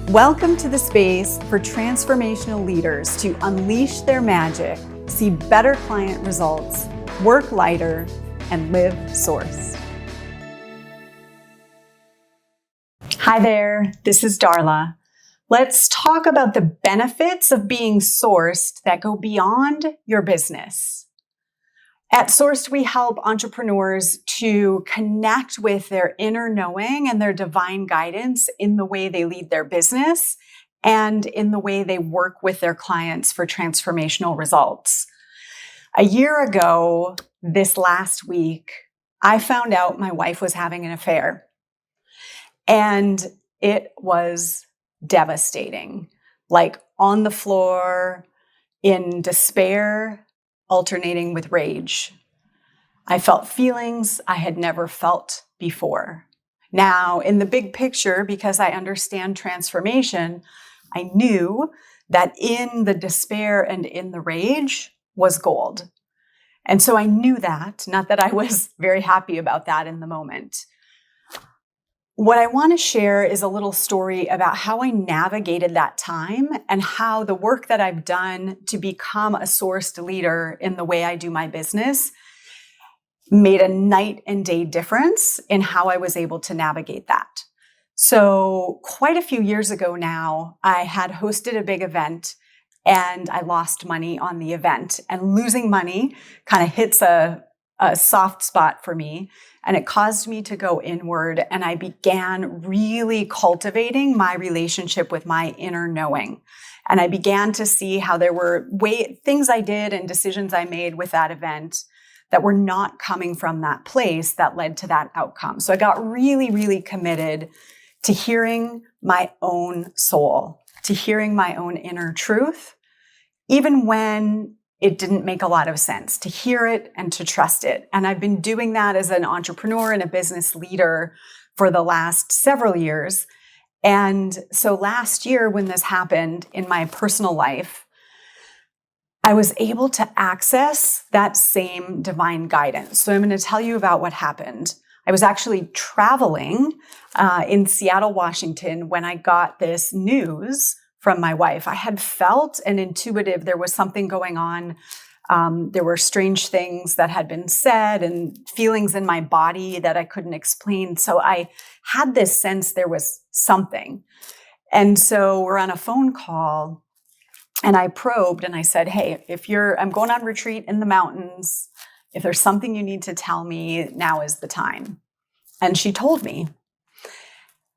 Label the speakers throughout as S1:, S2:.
S1: Welcome to the space for transformational leaders to unleash their magic, see better client results, work lighter, and live source. Hi there, this is Darla. Let's talk about the benefits of being sourced that go beyond your business. At Sourced, we help entrepreneurs to connect with their inner knowing and their divine guidance in the way they lead their business and in the way they work with their clients for transformational results. A year ago, this last week, I found out my wife was having an affair, and it was devastating, like on the floor, in despair, alternating with rage. I felt feelings I had never felt before. Now, in the big picture, because I understand transformation, I knew that in the despair and in the rage was gold. And so I knew that, not that I was very happy about that in the moment. What I want to share is a little story about how I navigated that time and how the work that I've done to become a sourced leader in the way I do my business made a night and day difference in how I was able to navigate that. So quite a few years ago now, I had hosted a big event and I lost money on the event, and losing money kind of hits a soft spot for me. And it caused me to go inward, and I began really cultivating my relationship with my inner knowing. And I began to see how there were things I did and decisions I made with that event that were not coming from that place that led to that outcome. So I got really, really committed to hearing my own soul, to hearing my own inner truth, even when it didn't make a lot of sense, to hear it and to trust it. And I've been doing that as an entrepreneur and a business leader for the last several years. And so last year, when this happened in my personal life, I was able to access that same divine guidance. So I'm going to tell you about what happened. I was actually traveling in Seattle, Washington, when I got this news from my wife. I had felt an intuitive, there was something going on. There were strange things that had been said and feelings in my body that I couldn't explain. So I had this sense there was something. And so we're on a phone call and I probed and I said, hey, I'm going on retreat in the mountains. If there's something you need to tell me, now is the time. And she told me.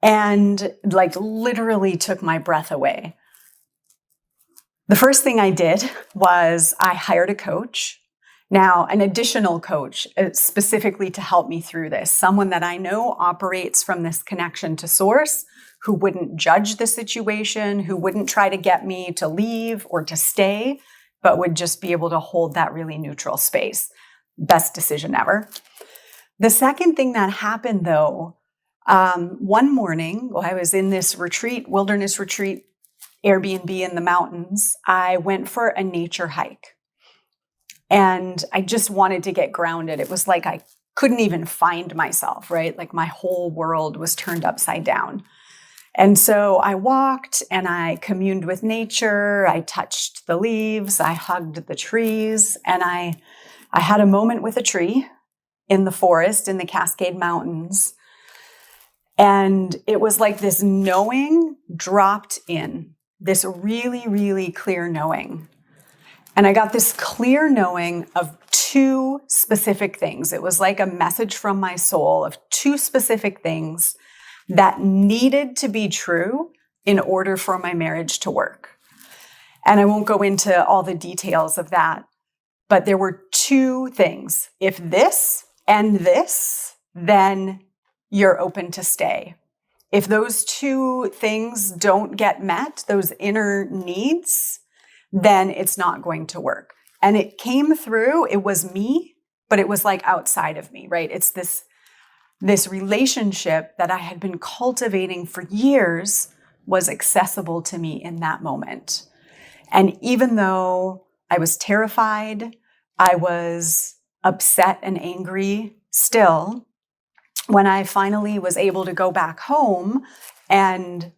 S1: And literally took my breath away. The first thing I did was I hired a coach. Now, an additional coach specifically to help me through this, someone that I know operates from this connection to source, who wouldn't judge the situation, who wouldn't try to get me to leave or to stay, but would just be able to hold that really neutral space. Best decision ever. The second thing that happened though, one morning, while I was in this wilderness retreat, Airbnb in the mountains, I went for a nature hike. And I just wanted to get grounded. It was like I couldn't even find myself, right? Like my whole world was turned upside down. And so I walked and I communed with nature. I touched the leaves. I hugged the trees. And I had a moment with a tree in the forest in the Cascade Mountains. And it was like this knowing dropped in, this really, really clear knowing. And I got this clear knowing of two specific things. It was like a message from my soul of two specific things that needed to be true in order for my marriage to work. And I won't go into all the details of that, but there were two things. If this and this, then you're open to stay. If those two things don't get met, those inner needs, then it's not going to work. And it came through, it was me, but it was like outside of me, right? It's this relationship that I had been cultivating for years was accessible to me in that moment. And even though I was terrified, I was upset and angry still, when I finally was able to go back home and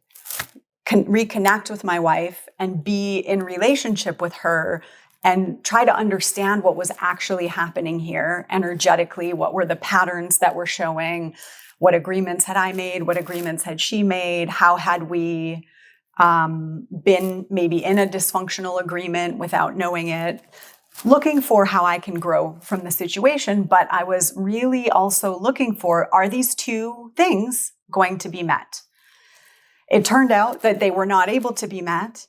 S1: reconnect with my wife and be in relationship with her and try to understand what was actually happening here energetically. What were the patterns that were showing? What agreements had I made? What agreements had she made? How had we been maybe in a dysfunctional agreement without knowing it? Looking for how I can grow from the situation, but I was really also looking for, are these two things going to be met? It turned out that they were not able to be met,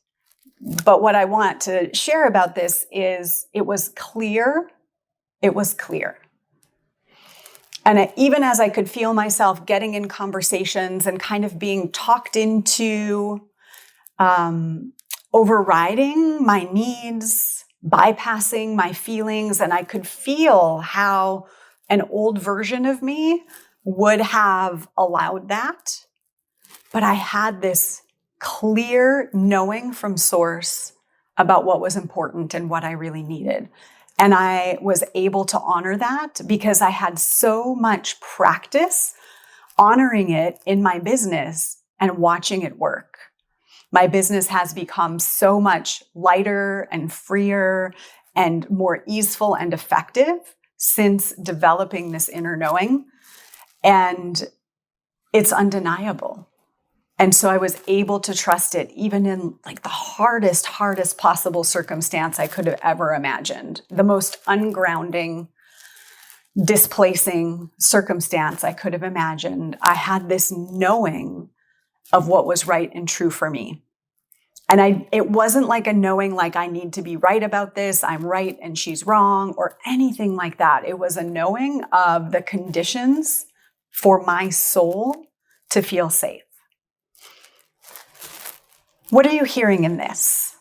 S1: but what I want to share about this is it was clear. It was clear. And even as I could feel myself getting in conversations and kind of being talked into overriding my needs, bypassing my feelings, and I could feel how an old version of me would have allowed that. But I had this clear knowing from source about what was important and what I really needed. And I was able to honor that because I had so much practice honoring it in my business and watching it work. My business has become so much lighter and freer and more easeful and effective since developing this inner knowing. And it's undeniable. And so I was able to trust it even in like the hardest possible circumstance I could have ever imagined. The most ungrounding, displacing circumstance I could have imagined. I had this knowing of what was right and true for me. And it wasn't like a knowing like I need to be right about this, I'm right and she's wrong, or anything like that. It was a knowing of the conditions for my soul to feel safe. What are you hearing in this?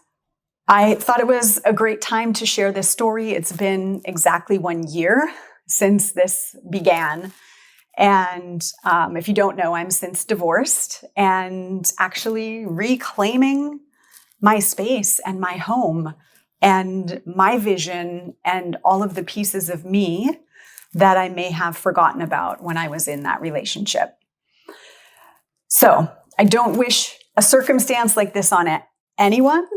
S1: I thought it was a great time to share this story. It's been exactly 1 year since this began. And if you don't know, I'm since divorced and actually reclaiming my space and my home and my vision and all of the pieces of me that I may have forgotten about when I was in that relationship. So I don't wish a circumstance like this on anyone.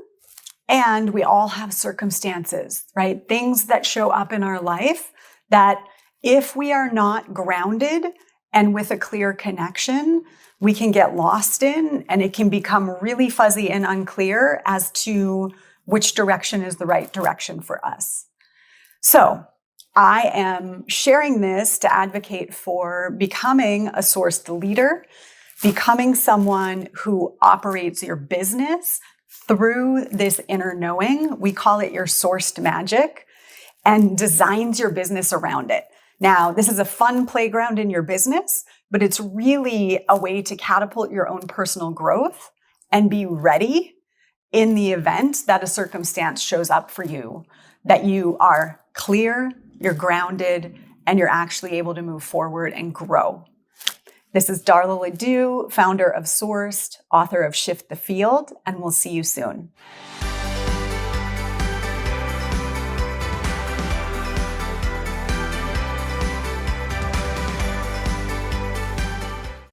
S1: And we all have circumstances, right? Things that show up in our life that if we are not grounded and with a clear connection, we can get lost in, and it can become really fuzzy and unclear as to which direction is the right direction for us. So I am sharing this to advocate for becoming a sourced leader, becoming someone who operates your business through this inner knowing. We call it your sourced magic, and designs your business around it. Now, this is a fun playground in your business, but it's really a way to catapult your own personal growth and be ready in the event that a circumstance shows up for you, that you are clear, you're grounded, and you're actually able to move forward and grow. This is Darla LeDoux, founder of Sourced, author of Shift the Field, and we'll see you soon.